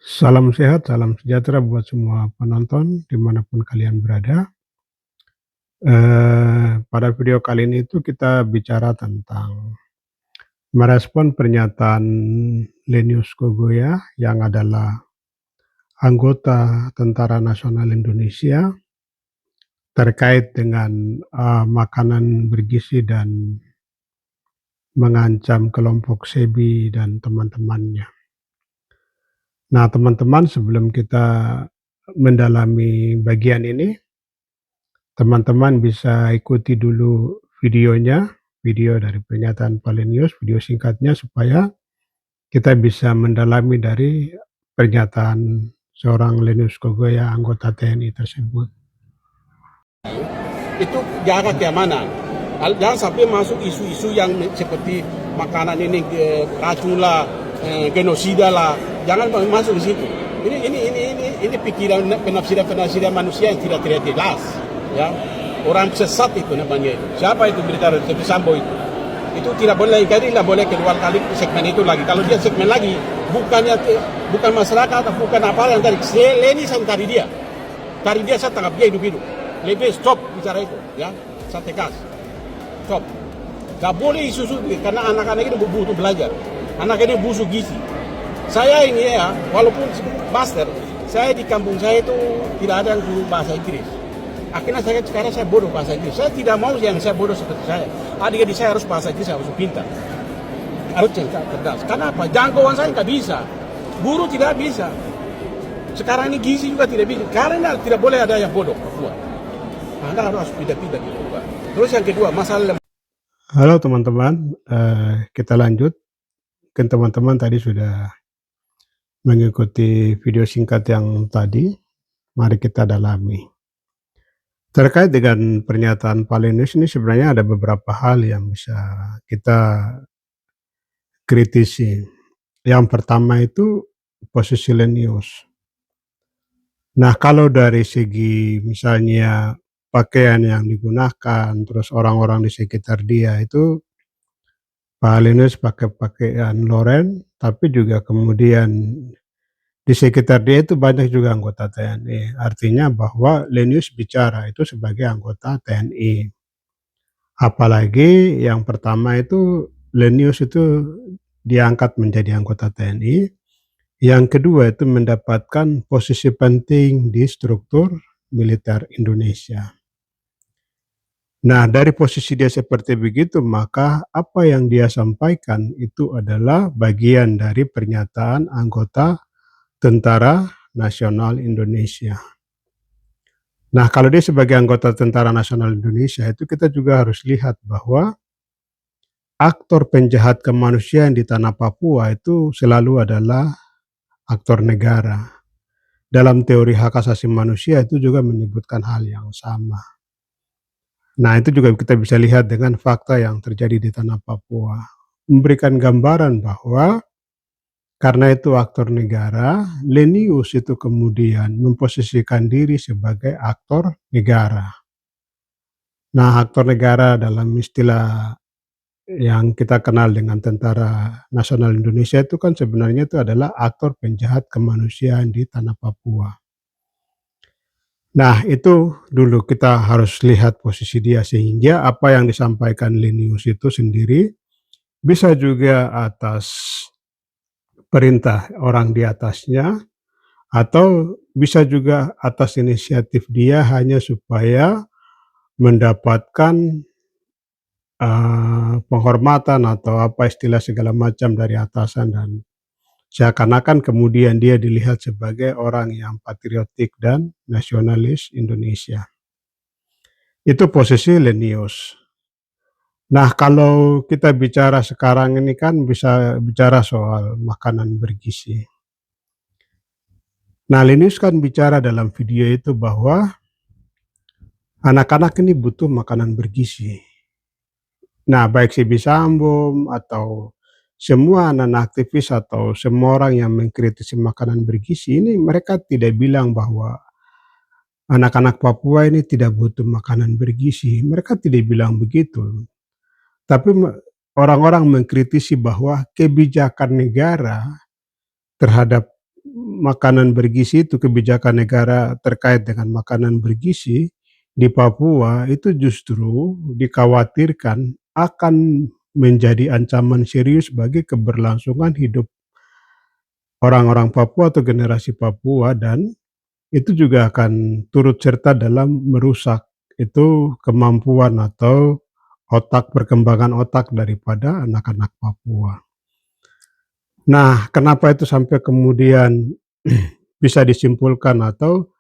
Salam sehat, salam sejahtera buat semua penonton dimanapun kalian berada. Pada video kali ini itu kita bicara tentang merespon pernyataan Lenius Kogoya yang adalah anggota Tentara Nasional Indonesia terkait dengan makanan bergizi dan mengancam kelompok SEBI dan teman-temannya. Nah, teman-teman, sebelum kita mendalami bagian ini, teman-teman bisa ikuti dulu videonya, video dari pernyataan Pak Lenius, video singkatnya, supaya kita bisa mendalami dari pernyataan seorang Lenius Kogoya, anggota TNI tersebut. Itu jaga keamanan. Jangan sampai masuk isu-isu yang seperti makanan ini racun lah, genosida lah. Jangan masuk di situ. Ini pikiran penafsiran manusia yang tidak jelas. Ya, orang sesat itu namanya. Siapa itu berita seperti Sambo itu? Itu tidak boleh lagi, tidak boleh kedua kali segmen itu lagi. Kalau dia segmen lagi, bukan masyarakat atau bukan apa yang tadi. Leni saya tadi dia saya tangkap dia hidup-hidup. Lebih stop bicara itu, ya, saya tegas, stop. Gak boleh isu karena anak-anak ini butuh belajar, anak ini butuh gizi. Saya ini ya, walaupun master, saya di kampung saya itu tidak ada yang guru bahasa Inggris. Akhirnya sekarang saya bodoh bahasa Inggris. Saya tidak mau yang saya bodoh seperti saya. Adik-adik saya harus bahasa Inggris, harus pintar, harus cerdas. Kenapa? Jangkauan saya nggak bisa, guru tidak bisa. Sekarang ini gizi juga tidak bisa, karena tidak boleh ada yang bodoh Papua. Anda harus pindah-pindah gitu. Terus yang kedua, masalah. Halo teman-teman, kita lanjut. Mungkin teman-teman tadi sudah mengikuti video singkat yang tadi. Mari kita dalami. Terkait dengan pernyataan Pak Lenius ini sebenarnya ada beberapa hal yang bisa kita kritisi. Yang pertama itu posisi Lenius. Nah, kalau dari segi misalnya pakaian yang digunakan, terus orang-orang di sekitar dia itu, Pak Lenius pakai pakaian Loren, tapi juga kemudian di sekitar dia itu banyak juga anggota TNI. Artinya bahwa Lenius bicara itu sebagai anggota TNI. Apalagi yang pertama itu Lenius itu diangkat menjadi anggota TNI. Yang kedua itu mendapatkan posisi penting di struktur militer Indonesia. Nah, dari posisi dia seperti begitu, maka apa yang dia sampaikan itu adalah bagian dari pernyataan anggota Tentara Nasional Indonesia. Nah, kalau dia sebagai anggota Tentara Nasional Indonesia, itu kita juga harus lihat bahwa aktor penjahat kemanusiaan di tanah Papua itu selalu adalah aktor negara. Dalam teori hak asasi manusia itu juga menyebutkan hal yang sama. Nah, itu juga kita bisa lihat dengan fakta yang terjadi di tanah Papua. Memberikan gambaran bahwa karena itu aktor negara, Lenius itu kemudian memposisikan diri sebagai aktor negara. Nah, aktor negara dalam istilah yang kita kenal dengan Tentara Nasional Indonesia itu kan sebenarnya itu adalah aktor penjahat kemanusiaan di tanah Papua. Nah, itu dulu kita harus lihat posisi dia, sehingga apa yang disampaikan Lenius itu sendiri bisa juga atas perintah orang di atasnya, atau bisa juga atas inisiatif dia hanya supaya mendapatkan penghormatan atau apa istilah segala macam dari atasan, dan seakan-akan kemudian dia dilihat sebagai orang yang patriotik dan nasionalis Indonesia. Itu posisi Lenius. Nah, kalau kita bicara sekarang ini kan bisa bicara soal makanan bergizi. Nah, Lenius kan bicara dalam video itu bahwa anak-anak ini butuh makanan bergizi. Nah, baik si Sambo atau semua anak aktivis atau semua orang yang mengkritisi makanan bergizi ini, mereka tidak bilang bahwa anak-anak Papua ini tidak butuh makanan bergizi. Mereka tidak bilang begitu. Tapi orang-orang mengkritisi bahwa kebijakan negara terhadap makanan bergizi itu, kebijakan negara terkait dengan makanan bergizi di Papua itu justru dikhawatirkan akan menjadi ancaman serius bagi keberlangsungan hidup orang-orang Papua atau generasi Papua, dan itu juga akan turut serta dalam merusak itu kemampuan atau perkembangan otak daripada anak-anak Papua. Nah, kenapa itu sampai kemudian bisa disimpulkan atau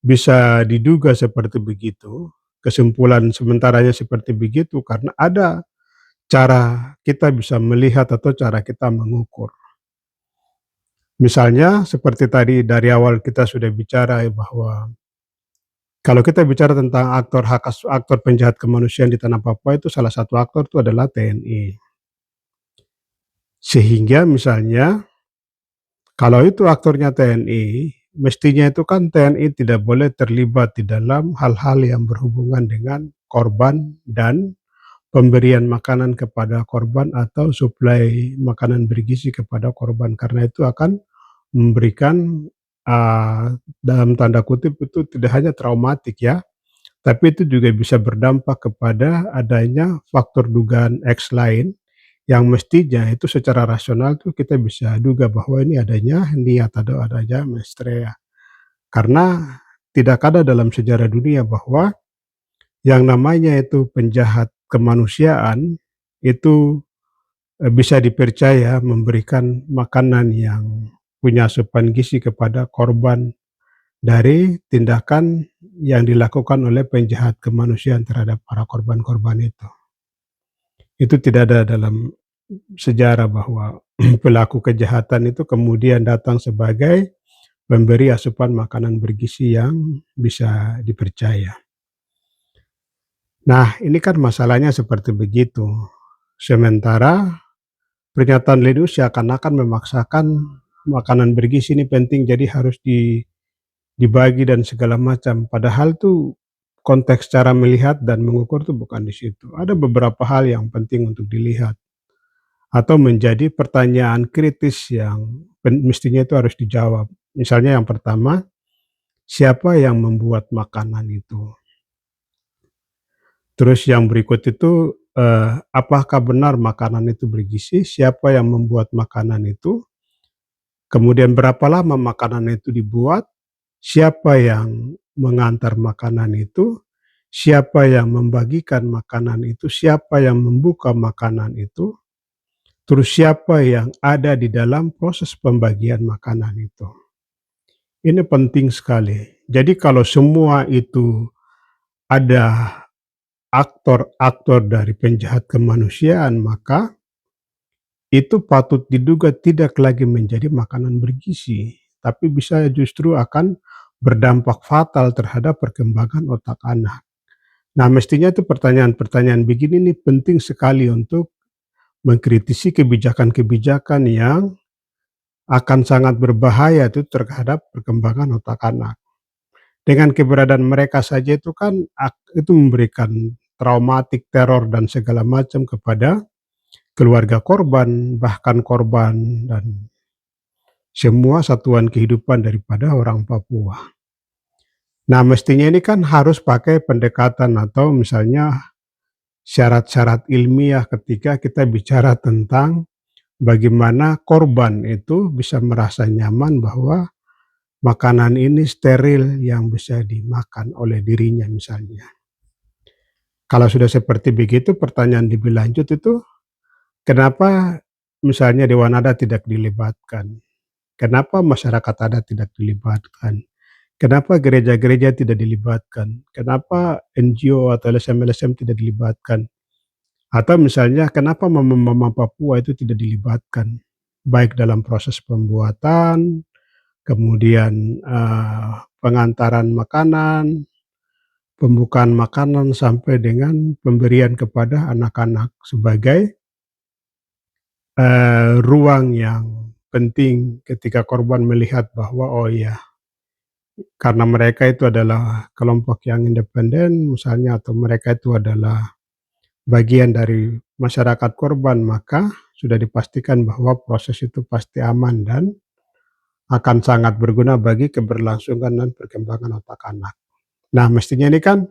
bisa diduga seperti begitu? Kesimpulan sementaranya seperti begitu karena ada cara kita bisa melihat atau cara kita mengukur. Misalnya seperti tadi dari awal kita sudah bicara bahwa kalau kita bicara tentang aktor penjahat kemanusiaan di tanah Papua, itu salah satu aktor itu adalah TNI. Sehingga misalnya kalau itu aktornya TNI, mestinya itu kan TNI tidak boleh terlibat di dalam hal-hal yang berhubungan dengan korban dan pemberian makanan kepada korban atau suplai makanan bergizi kepada korban, karena itu akan memberikan dalam tanda kutip itu tidak hanya traumatik ya, tapi itu juga bisa berdampak kepada adanya faktor dugaan X lain yang mestinya itu secara rasional tuh kita bisa duga bahwa ini adanya niat atau adanya menstrea. Karena tidak ada dalam sejarah dunia bahwa yang namanya itu penjahat kemanusiaan itu bisa dipercaya memberikan makanan yang punya asupan gizi kepada korban dari tindakan yang dilakukan oleh penjahat kemanusiaan terhadap para korban-korban itu. Itu tidak ada dalam sejarah bahwa pelaku kejahatan itu kemudian datang sebagai pemberi asupan makanan bergizi yang bisa dipercaya. Nah, ini kan masalahnya seperti begitu. Sementara pernyataan Lidu seakan-akan memaksakan makanan bergizi ini penting, jadi harus dibagi dan segala macam. Padahal tuh konteks cara melihat dan mengukur tuh bukan di situ. Ada beberapa hal yang penting untuk dilihat atau menjadi pertanyaan kritis yang mestinya itu harus dijawab. Misalnya yang pertama, siapa yang membuat makanan itu? Terus yang berikut itu, apakah benar makanan itu bergizi? Siapa yang membuat makanan itu? Kemudian berapa lama makanan itu dibuat? Siapa yang mengantar makanan itu? Siapa yang membagikan makanan itu? Siapa yang membuka makanan itu? Terus siapa yang ada di dalam proses pembagian makanan itu? Ini penting sekali. Jadi kalau semua itu ada aktor-aktor dari penjahat kemanusiaan, maka itu patut diduga tidak lagi menjadi makanan bergizi, tapi bisa justru akan berdampak fatal terhadap perkembangan otak anak. Nah, mestinya itu pertanyaan-pertanyaan begini nih penting sekali untuk mengkritisi kebijakan-kebijakan yang akan sangat berbahaya itu terhadap perkembangan otak anak. Dengan keberadaan mereka saja itu kan itu memberikan traumatik, teror, dan segala macam kepada keluarga korban, bahkan korban dan semua satuan kehidupan daripada orang Papua. Nah, mestinya ini kan harus pakai pendekatan atau misalnya syarat-syarat ilmiah ketika kita bicara tentang bagaimana korban itu bisa merasa nyaman bahwa makanan ini steril yang bisa dimakan oleh dirinya misalnya. Kalau sudah seperti begitu, pertanyaan lebih lanjut itu, kenapa misalnya Dewan Adat tidak dilibatkan? Kenapa masyarakat adat tidak dilibatkan? Kenapa gereja-gereja tidak dilibatkan? Kenapa NGO atau LSM-LSM tidak dilibatkan? Atau misalnya kenapa mama-mama Papua itu tidak dilibatkan? Baik dalam proses pembuatan, kemudian pengantaran makanan, pembukaan makanan sampai dengan pemberian kepada anak-anak sebagai ruang yang penting ketika korban melihat bahwa oh iya, karena mereka itu adalah kelompok yang independen misalnya, atau mereka itu adalah bagian dari masyarakat korban, maka sudah dipastikan bahwa proses itu pasti aman dan akan sangat berguna bagi keberlangsungan dan perkembangan otak anak. Nah, mestinya ini kan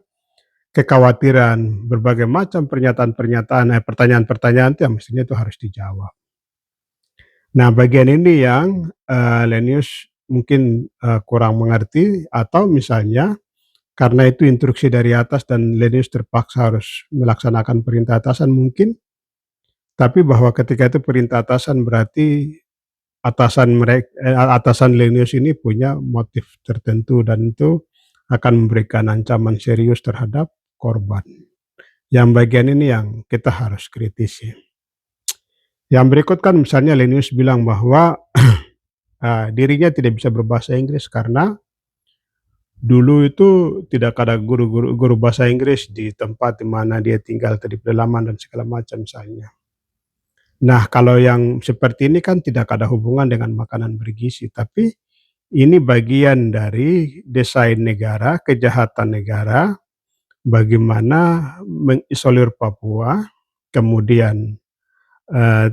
kekhawatiran, berbagai macam pertanyaan-pertanyaan itu yang mestinya itu harus dijawab. Nah, bagian ini yang Lenius mungkin kurang mengerti, atau misalnya karena itu instruksi dari atas dan Lenius terpaksa harus melaksanakan perintah atasan mungkin, tapi bahwa ketika itu perintah atasan berarti atasan Lenius ini punya motif tertentu dan itu akan memberikan ancaman serius terhadap korban. Yang bagian ini yang kita harus kritisi. Yang berikut kan misalnya Lenius bilang bahwa dirinya tidak bisa berbahasa Inggris karena dulu itu tidak ada guru bahasa Inggris di tempat di mana dia tinggal, di pedalaman dan segala macam misalnya. Nah, kalau yang seperti ini kan tidak ada hubungan dengan makanan bergizi, tapi ini bagian dari desain negara, kejahatan negara, bagaimana mengisolir Papua, kemudian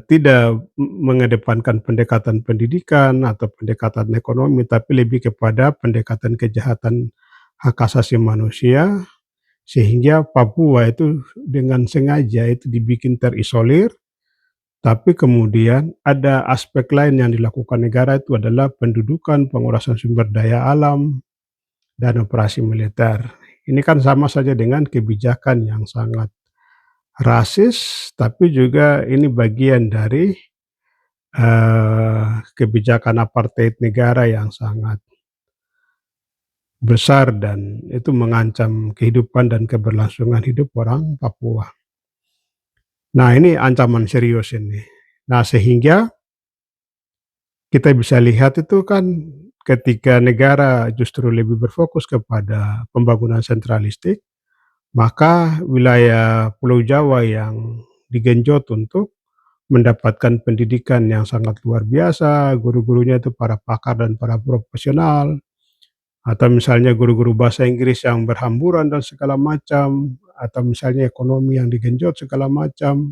tidak mengedepankan pendekatan pendidikan atau pendekatan ekonomi, tapi lebih kepada pendekatan kejahatan hak asasi manusia, sehingga Papua itu dengan sengaja itu dibikin terisolir, tapi kemudian ada aspek lain yang dilakukan negara itu adalah pendudukan, pengurasan sumber daya alam, dan operasi militer. Ini kan sama saja dengan kebijakan yang sangat rasis, tapi juga ini bagian dari kebijakan apartheid negara yang sangat besar dan itu mengancam kehidupan dan keberlangsungan hidup orang Papua. Nah, ini ancaman serius ini. Nah, sehingga kita bisa lihat itu kan ketika negara justru lebih berfokus kepada pembangunan sentralistik, maka wilayah Pulau Jawa yang digenjot untuk mendapatkan pendidikan yang sangat luar biasa, guru-gurunya itu para pakar dan para profesional, atau misalnya guru-guru bahasa Inggris yang berhamburan dan segala macam, atau misalnya ekonomi yang digenjot segala macam,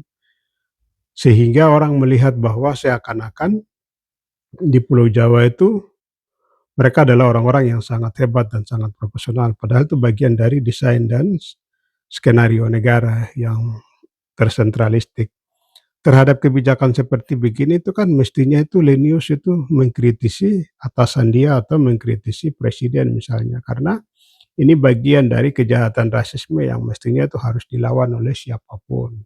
sehingga orang melihat bahwa seakan-akan di Pulau Jawa itu mereka adalah orang-orang yang sangat hebat dan sangat profesional, padahal itu bagian dari desain dan skenario negara yang tersentralistik. Terhadap kebijakan seperti begini itu kan mestinya itu Lenius itu mengkritisi atasan dia atau mengkritisi presiden misalnya, karena ini bagian dari kejahatan rasisme yang mestinya itu harus dilawan oleh siapapun.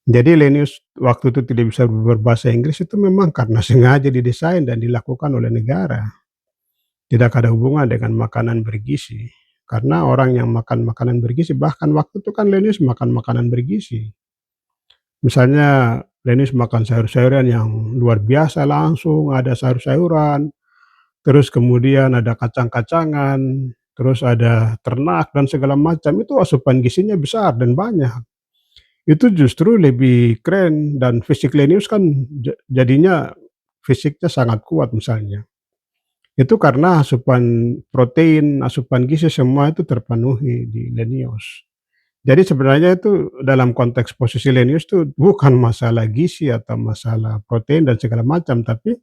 Jadi Lenius waktu itu tidak bisa berbahasa Inggris itu memang karena sengaja didesain dan dilakukan oleh negara. Tidak ada hubungan dengan makanan bergizi. Karena orang yang makan makanan bergizi, bahkan waktu itu kan Lenius makan makanan bergizi. Misalnya Lenius makan sayur-sayuran yang luar biasa langsung, ada sayur-sayuran, terus kemudian ada kacang-kacangan, terus ada ternak dan segala macam, itu asupan gizinya besar dan banyak. Itu justru lebih keren dan fisik Lenius kan jadinya fisiknya sangat kuat misalnya. Itu karena asupan protein, asupan gizi semua itu terpenuhi di Lenius. Jadi sebenarnya itu dalam konteks posisi Lenius itu bukan masalah gizi atau masalah protein dan segala macam, tapi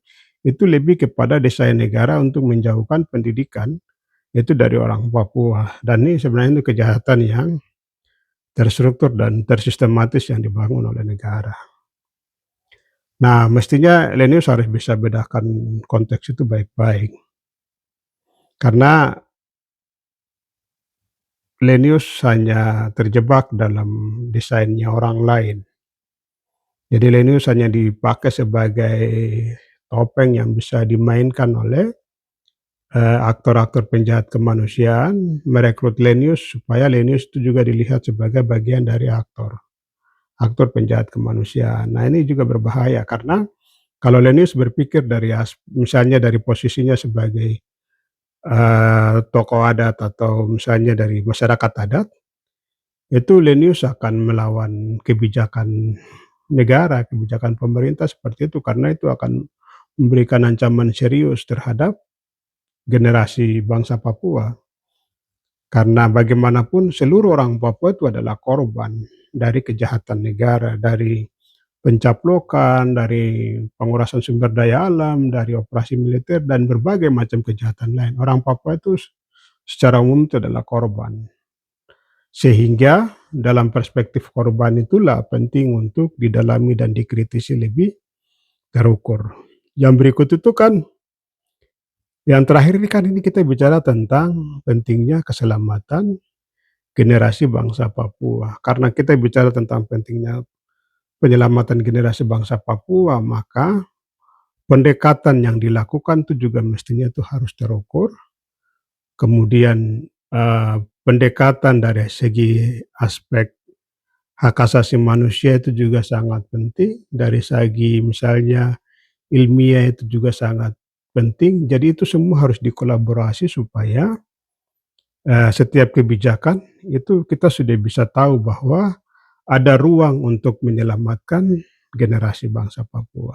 itu lebih kepada desain negara untuk menjauhkan pendidikan itu dari orang Papua. Dan ini sebenarnya itu kejahatan yang terstruktur dan tersistematis yang dibangun oleh negara. Nah, mestinya Lenius harus bisa bedakan konteks itu baik-baik. Karena Lenius hanya terjebak dalam desainnya orang lain. Jadi Lenius hanya dipakai sebagai topeng yang bisa dimainkan oleh aktor-aktor penjahat kemanusiaan, merekrut Lenius supaya Lenius itu juga dilihat sebagai bagian dari aktor penjahat kemanusiaan. Nah, ini juga berbahaya karena kalau Lenius berpikir dari misalnya dari posisinya sebagai tokoh adat atau misalnya dari masyarakat adat, itu Lenius akan melawan kebijakan negara, kebijakan pemerintah seperti itu, karena itu akan memberikan ancaman serius terhadap generasi bangsa Papua. Karena bagaimanapun seluruh orang Papua itu adalah korban dari kejahatan negara, dari pencaplokan, dari pengurasan sumber daya alam, dari operasi militer, dan berbagai macam kejahatan lain. Orang Papua itu secara umum itu adalah korban. Sehingga dalam perspektif korban itulah penting untuk didalami dan dikritisi lebih terukur. Yang berikut itu kan, yang terakhir ini kita bicara tentang pentingnya keselamatan generasi bangsa Papua. Karena kita bicara tentang pentingnya penyelamatan generasi bangsa Papua, maka pendekatan yang dilakukan itu juga mestinya itu harus terukur. Kemudian pendekatan dari segi aspek hak asasi manusia itu juga sangat penting, dari segi misalnya ilmiah itu juga sangat penting. Jadi itu semua harus dikolaborasi supaya setiap kebijakan itu kita sudah bisa tahu bahwa ada ruang untuk menyelamatkan generasi bangsa Papua.